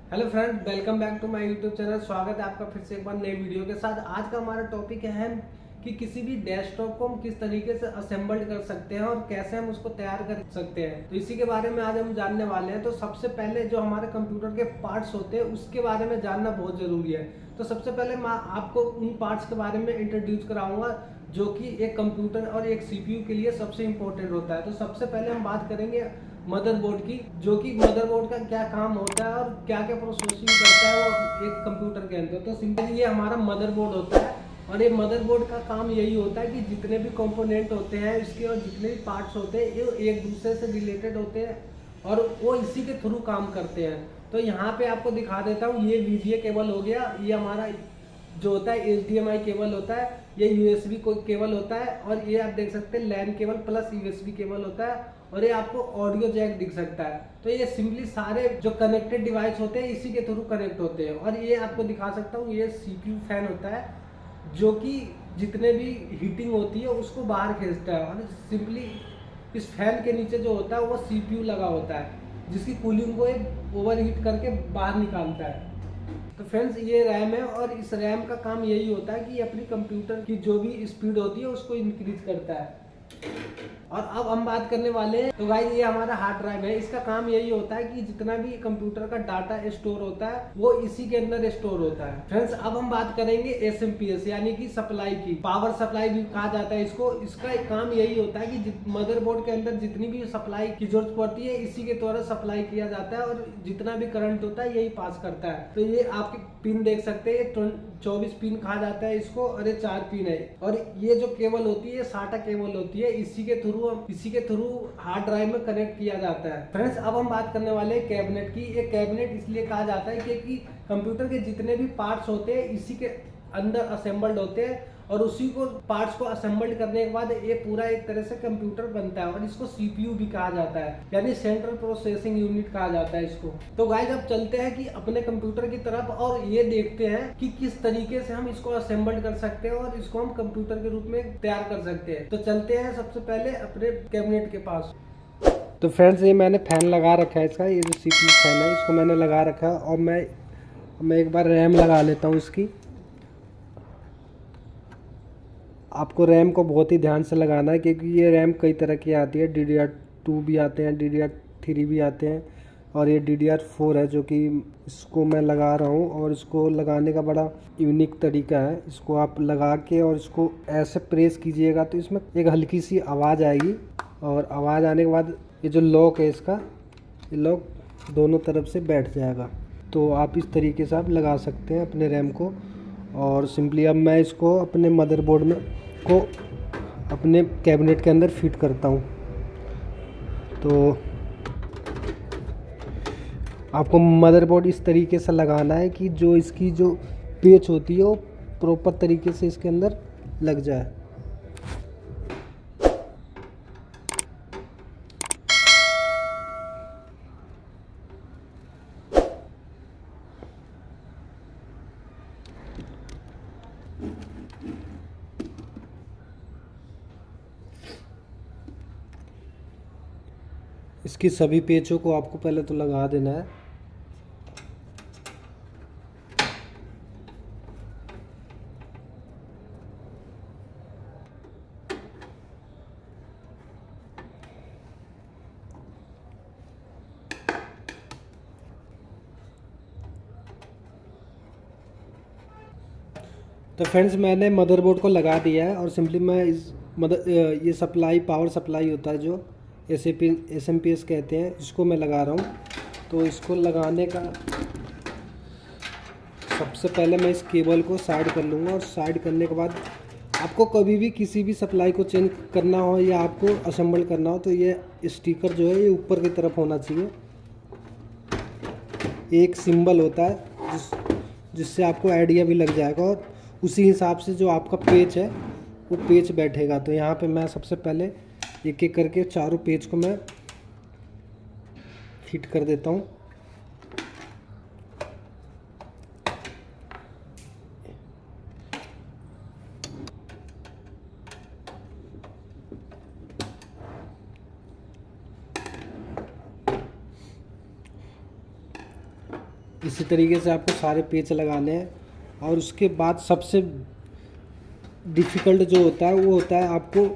Hello friend, welcome back to my YouTube channel. स्वागत है आपका फिर से एक बार नए वीडियो के साथ। आज का हमारा टॉपिक है कि किसी भी डेस्कटॉप को हम किस तरीके से असेंबल्ड कर सकते हैं और कैसे हम उसको तैयार कर सकते हैं, तो इसी के बारे में आज हम जानने वाले हैं। तो सबसे पहले जो हमारे कंप्यूटर के पार्ट्स होते हैं उसके बारे में जानना बहुत ज़रूरी है। तो सबसे पहले मैं आपको उन पार्ट्स के बारे में इंट्रोड्यूस कराऊंगा जो कि एक कंप्यूटर और एक सीपीयू के लिए सबसे इम्पोर्टेंट होता है। तो सबसे पहले हम बात करेंगे मदरबोर्ड की, जो कि मदरबोर्ड का क्या काम होता है और क्या क्या प्रोसेसिंग करता है वो एक कंप्यूटर के अंदर। तो सिंपली ये हमारा मदरबोर्ड होता है और ये मदरबोर्ड का काम यही होता है कि जितने भी कंपोनेंट होते हैं इसके और जितने भी पार्ट्स होते हैं ये एक दूसरे से रिलेटेड होते हैं और वो इसी के थ्रू काम करते हैं। तो यहाँ पे आपको दिखा देता हूँ, ये वीजीए केबल हो गया, ये हमारा जो होता है HDMI केबल होता है, ये USB केबल होता है और ये आप देख सकते हैं LAN cable plus USB cable होता है और ये आपको ऑडियो जैक दिख सकता है। तो ये सिंपली सारे जो कनेक्टेड डिवाइस होते हैं इसी के थ्रू कनेक्ट होते हैं। और ये आपको दिखा सकता हूँ, ये CPU फैन होता है जो कि जितने भी हीटिंग होती है उसको बाहर खींचता है और सिंपली इस फैन के नीचे जो होता है वो CPU लगा होता है जिसकी कूलिंग को एक ओवर हीट करके बाहर निकालता है। तो फ्रेंड्स, ये रैम है और इस रैम का काम यही होता है कि अपनी कंप्यूटर की जो भी स्पीड होती है उसको इंक्रीज करता है। और अब हम बात करने वाले हैं, तो गाइस ये हमारा हार्ड ड्राइव है। इसका काम यही होता है कि जितना भी कंप्यूटर का डाटा स्टोर होता है वो इसी के अंदर स्टोर होता है। फ्रेंड्स, अब हम बात करेंगे एसएमपीएस यानी कि सप्लाई की, पावर सप्लाई भी कहा जाता है इसको। इसका एक काम यही होता है कि मदरबोर्ड के अंदर जितनी भी सप्लाई की जरूरत पड़ती है इसी के द्वारा सप्लाई किया जाता है और जितना भी करंट होता है यही पास करता है। तो ये आपके पिन देख सकते हैं, 24 पिन कहा जाता है इसको और ये 4 पिन है। और ये जो केबल होती है SATA केबल होती है, इसी के थ्रू हार्ड ड्राइव में कनेक्ट किया जाता है। फ्रेंड्स, अब हम बात करने वाले हैं कैबिनेट की। ये कैबिनेट इसलिए कहा जाता है क्योंकि कंप्यूटर के जितने भी पार्ट्स होते हैं इसी के अंदर असेंबल्ड होते हैं और उसी को पार्ट्स को असेंबल्ड करने के बाद ये पूरा एक तरह से कंप्यूटर बनता है और इसको CPU भी कहा जाता है, यानी सेंट्रल प्रोसेसिंग यूनिट कहा जाता है इसको। तो गाइस, अब चलते हैं कि अपने कंप्यूटर की तरफ और ये देखते हैं कि किस तरीके से हम इसको असेंबल्ड कर सकते हैं और इसको हम कंप्यूटर के रूप में तैयार कर सकते हैं। तो चलते हैं सबसे पहले अपने कैबिनेट के पास। तो फ्रेंड्स, ये मैंने फैन लगा रखा है इसका, ये जो CPU फैन है इसको मैंने लगा रखा है और मैं एक बार रैम लगा लेता हूँ इसकी। आपको रैम को बहुत ही ध्यान से लगाना है क्योंकि ये रैम कई तरह की आती है। DDR2 भी आते हैं, DDR3 भी आते हैं और ये DDR4 है जो कि इसको मैं लगा रहा हूँ। और इसको लगाने का बड़ा यूनिक तरीका है। इसको आप लगा के और इसको ऐसे प्रेस कीजिएगा तो इसमें एक हल्की सी आवाज़ आएगी और आवाज़ आने के बाद ये जो लॉक है इसका, ये लॉक दोनों तरफ से बैठ जाएगा। तो आप इस तरीके से आप लगा सकते हैं अपने रैम को। और सिंपली अब मैं इसको अपने मदरबोर्ड में को अपने कैबिनेट के अंदर फिट करता हूँ। तो आपको मदरबोर्ड इस तरीके से लगाना है कि जो इसकी जो पेच होती है वो प्रॉपर तरीके से इसके अंदर लग जाए। इसकी सभी पेचों को आपको पहले तो लगा देना है। तो फ्रेंड्स, मैंने मदरबोर्ड को लगा दिया है और सिंपली मैं ये सप्लाई, पावर सप्लाई होता है जो SMPS कहते हैं, इसको मैं लगा रहा हूँ। तो इसको लगाने का सबसे पहले मैं इस केबल को साइड कर लूँगा और साइड करने के बाद आपको कभी भी किसी भी सप्लाई को चेंज करना हो या आपको असेंबल करना हो तो ये स्टिकर जो है ये ऊपर की तरफ होना चाहिए। एक सिंबल होता है जिससे आपको आइडिया भी लग जाएगा और उसी हिसाब से जो आपका पेच है वो पेच बैठेगा। तो यहाँ पे मैं सबसे पहले एक एक करके चारों पेच को मैं फिट कर देता हूँ। इसी तरीके से आपको सारे पेच लगाने हैं। और उसके बाद सबसे डिफ़िकल्ट जो होता है वो होता है आपको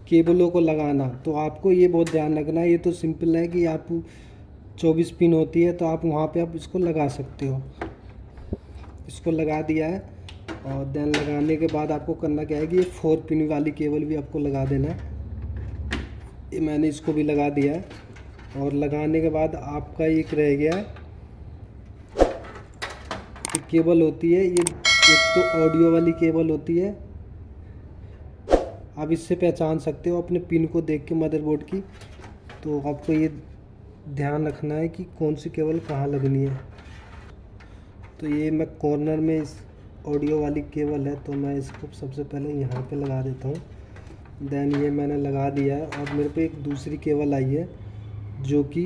केबलों को लगाना। तो आपको ये बहुत ध्यान रखना है, ये तो सिंपल है कि आप 24 पिन होती है तो आप वहाँ पे आप इसको लगा सकते हो। इसको लगा दिया है और देन लगाने के बाद आपको करना क्या है कि ये 4 पिन वाली केबल भी आपको लगा देना है। ये मैंने इसको भी लगा दिया है। और लगाने के बाद आपका एक रह गया है, एक केबल होती है, ये एक तो ऑडियो वाली केबल होती है। आप इससे पहचान सकते हो अपने पिन को देख के मदरबोर्ड की। तो आपको ये ध्यान रखना है कि कौन सी केबल कहाँ लगनी है। तो ये मैं कॉर्नर में इस ऑडियो वाली केबल है तो मैं इसको सबसे पहले यहाँ पे लगा देता हूँ। देन ये मैंने लगा दिया है। और मेरे पे एक दूसरी केबल आई है जो कि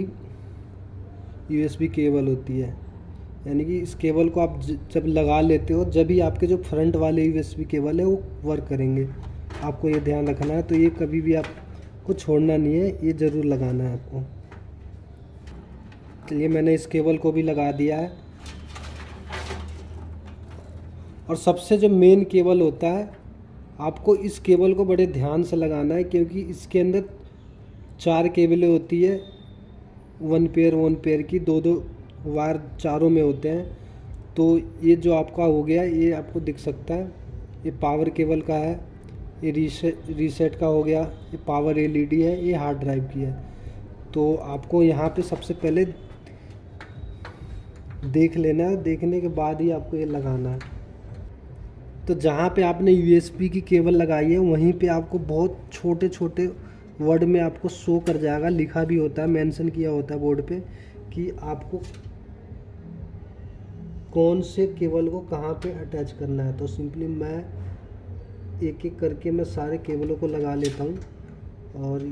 USB केबल होती है, यानी कि इस केबल को आप जब लगा लेते हो जब ही आपके जो फ्रंट वाले USB केबल है वो वर्क करेंगे। आपको ये ध्यान रखना है। तो ये कभी भी आपको छोड़ना नहीं है, ये ज़रूर लगाना है आपको। तो ये मैंने इस केबल को भी लगा दिया है। और सबसे जो मेन केबल होता है आपको इस केबल को बड़े ध्यान से लगाना है, क्योंकि इसके अंदर 4 केबलें होती है, 1 पेयर की, 2 वायर चारों में होते हैं। तो ये जो आपका हो गया ये आपको दिख सकता है, ये पावर केबल का है, ये रीसेट का हो गया, ये पावर LED है, ये हार्ड ड्राइव की है। तो आपको यहाँ पे सबसे पहले देख लेना है, देखने के बाद ही आपको ये लगाना है। तो जहाँ पे आपने USB की केबल लगाई है वहीं पे आपको बहुत छोटे छोटे वर्ड में आपको शो कर जाएगा, लिखा भी होता है, मेंशन किया होता है बोर्ड पे कि आपको कौन से केबल को कहाँ पे अटैच करना है। तो सिंपली मैं एक एक करके मैं सारे केबलों को लगा लेता हूँ। और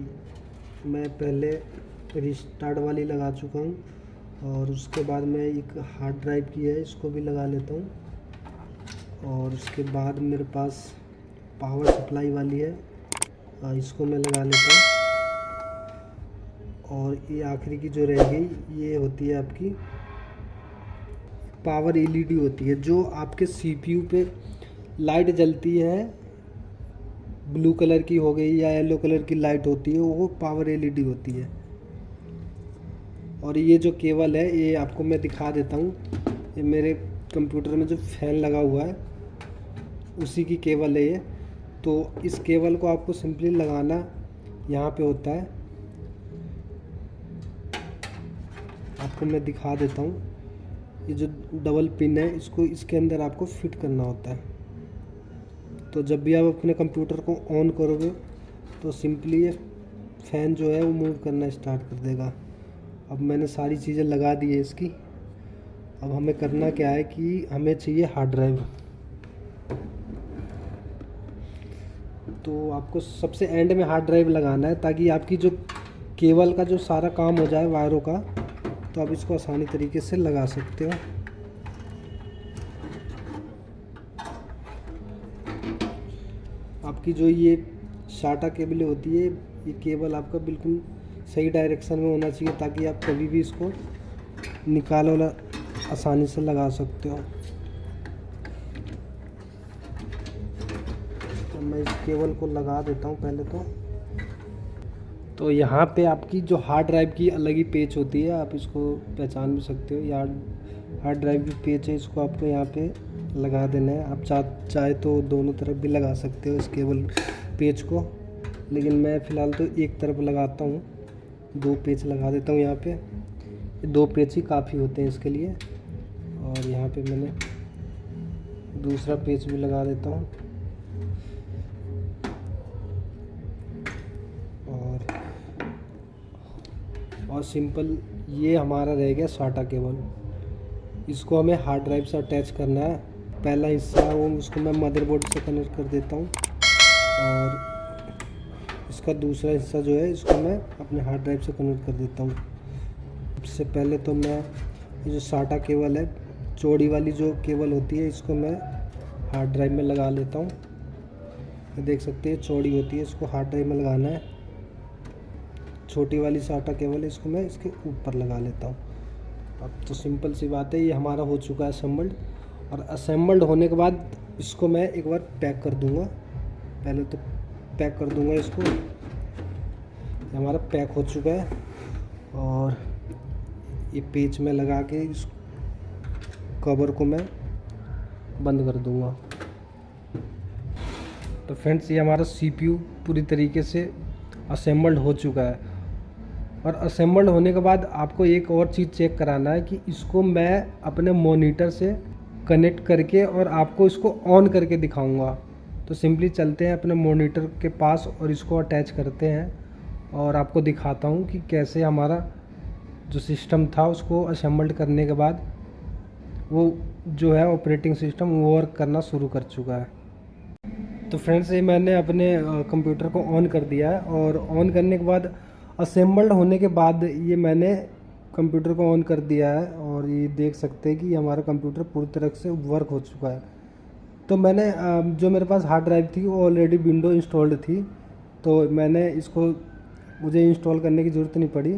मैं पहले रिस्टार्ट वाली लगा चुका हूँ और उसके बाद मैं एक हार्ड ड्राइव की है इसको भी लगा लेता हूँ। और उसके बाद मेरे पास पावर सप्लाई वाली है, इसको मैं लगा लेता हूँ। और ये आखिरी की जो रह गई ये होती है आपकी पावर LED होती है, जो आपके CPU पे लाइट जलती है, ब्लू कलर की हो गई या येलो कलर की लाइट होती है, वो पावर LED होती है। और ये जो केबल है ये आपको मैं दिखा देता हूँ, ये मेरे कंप्यूटर में जो फैन लगा हुआ है उसी की केबल है ये। तो इस केबल को आपको सिंपली लगाना यहाँ पे होता है, आपको मैं दिखा देता हूँ। ये जो डबल पिन है इसको इसके अंदर आपको फिट करना होता है। तो जब भी आप अपने कंप्यूटर को ऑन करोगे तो सिंपली ये फ़ैन जो है वो मूव करना स्टार्ट कर देगा। अब मैंने सारी चीज़ें लगा दी है इसकी। अब हमें करना क्या है कि हमें चाहिए हार्ड ड्राइव। तो आपको सबसे एंड में हार्ड ड्राइव लगाना है ताकि आपकी जो केबल का जो सारा काम हो जाए वायरों का, तो आप इसको आसानी तरीके से लगा सकते हो। आपकी जो ये शाटा केबल होती है, ये केबल आपका बिल्कुल सही डायरेक्शन में होना चाहिए ताकि आप कभी भी इसको निकालो आसानी से लगा सकते हो। तो मैं इस केबल को लगा देता हूँ पहले तो यहाँ पे आपकी जो हार्ड ड्राइव की अलग ही पेच होती है, आप इसको पहचान भी सकते हो। यार हार्ड ड्राइव की पेच है, इसको आपको यहाँ पे लगा देना है। आप चाहे तो दोनों तरफ भी लगा सकते हो इस केबल पेच को, लेकिन मैं फ़िलहाल तो एक तरफ लगाता हूँ, 2 पेच लगा देता हूँ यहाँ पे। 2 पेच ही काफ़ी होते हैं इसके लिए। और यहाँ पे मैंने दूसरा पेच भी लगा देता हूँ। और सिंपल ये हमारा रह गया साटा केबल। इसको हमें हार्ड ड्राइव से अटैच करना है। पहला हिस्सा है वो उसको मैं मदरबोर्ड से कनेक्ट कर देता हूँ और इसका दूसरा हिस्सा जो है इसको मैं अपने हार्ड ड्राइव से कनेक्ट कर देता हूँ। सबसे पहले तो मैं ये जो साटा केबल है, चौड़ी वाली जो केबल होती है, इसको मैं हार्ड ड्राइव में लगा लेता हूँ। ये देख सकते हैं चौड़ी होती है, इसको हार्ड ड्राइव में लगाना है। छोटी वाली साटा केबल है, इसको मैं इसके ऊपर लगा लेता हूँ। अब तो सिंपल सी बात है, ये हमारा हो चुका है असेंबल्ड। और असेंबल्ड होने के बाद इसको मैं एक बार पैक कर दूंगा। पहले तो पैक कर दूंगा इसको। ये हमारा पैक हो चुका है और ये पेच में लगा के इस कवर को मैं बंद कर दूंगा। तो फ्रेंड्स, ये हमारा CPU पूरी तरीके से असेंबल्ड हो चुका है। और असेंबल्ड होने के बाद आपको एक और चीज़ चेक कराना है कि इसको मैं अपने मॉनिटर से कनेक्ट करके और आपको इसको ऑन करके दिखाऊंगा। तो सिंपली चलते हैं अपने मॉनिटर के पास और इसको अटैच करते हैं और आपको दिखाता हूं कि कैसे हमारा जो सिस्टम था उसको असेंबल्ड करने के बाद वो जो है ऑपरेटिंग सिस्टम वो वर्क करना शुरू कर चुका है। तो फ्रेंड्स, ये मैंने अपने कंप्यूटर को ऑन कर दिया है और ऑन करने के बाद असेंबल्ड होने के बाद ये मैंने कंप्यूटर को ऑन कर दिया है और ये देख सकते हैं कि हमारा कंप्यूटर पूरी तरह से वर्क हो चुका है। तो मैंने जो मेरे पास हार्ड ड्राइव थी वो ऑलरेडी विंडो इंस्टॉल्ड थी, तो मैंने इसको मुझे इंस्टॉल करने की ज़रूरत नहीं पड़ी।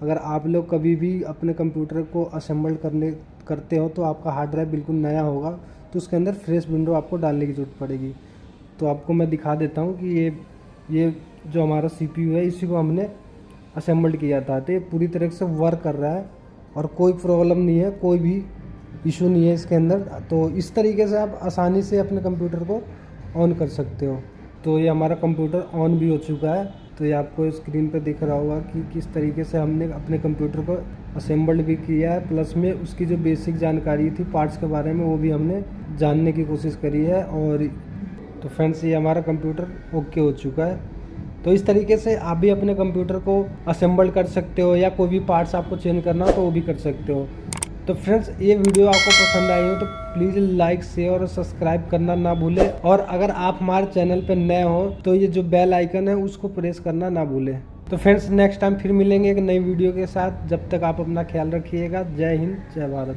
अगर आप लोग कभी भी अपने कंप्यूटर को असेंबल्ड करते हो तो आपका हार्ड ड्राइव बिल्कुल नया होगा, तो उसके अंदर फ्रेश विंडो आपको डालने की ज़रूरत पड़ेगी। तो आपको मैं दिखा देता हूँ कि ये जो हमारा CPU है इसी को हमने असेंबल्ड किया था। तो ये पूरी तरह से वर्क कर रहा है और कोई प्रॉब्लम नहीं है, कोई भी इशू नहीं है इसके अंदर। तो इस तरीके से आप आसानी से अपने कंप्यूटर को ऑन कर सकते हो। तो ये हमारा कंप्यूटर ऑन भी हो चुका है। तो ये आपको स्क्रीन पे दिख रहा होगा कि किस तरीके से हमने अपने कंप्यूटर को असेंबल्ड भी किया है, प्लस में उसकी जो बेसिक जानकारी थी पार्ट्स के बारे में वो भी हमने जानने की कोशिश करी है। और तो फ्रेंड्स, ये हमारा कंप्यूटर ओके हो चुका है। तो इस तरीके से आप भी अपने कंप्यूटर को असेंबल कर सकते हो या कोई भी पार्ट्स आपको चेंज करना हो तो वो भी कर सकते हो। तो फ्रेंड्स, ये वीडियो आपको पसंद आई हो तो प्लीज़ लाइक शेयर और सब्सक्राइब करना ना भूलें। और अगर आप हमारे चैनल पर नए हो तो ये जो बेल आइकन है उसको प्रेस करना ना भूलें। तो फ्रेंड्स, नेक्स्ट टाइम फिर मिलेंगे एक नई वीडियो के साथ। जब तक आप अपना ख्याल रखिएगा। जय हिंद, जय भारत।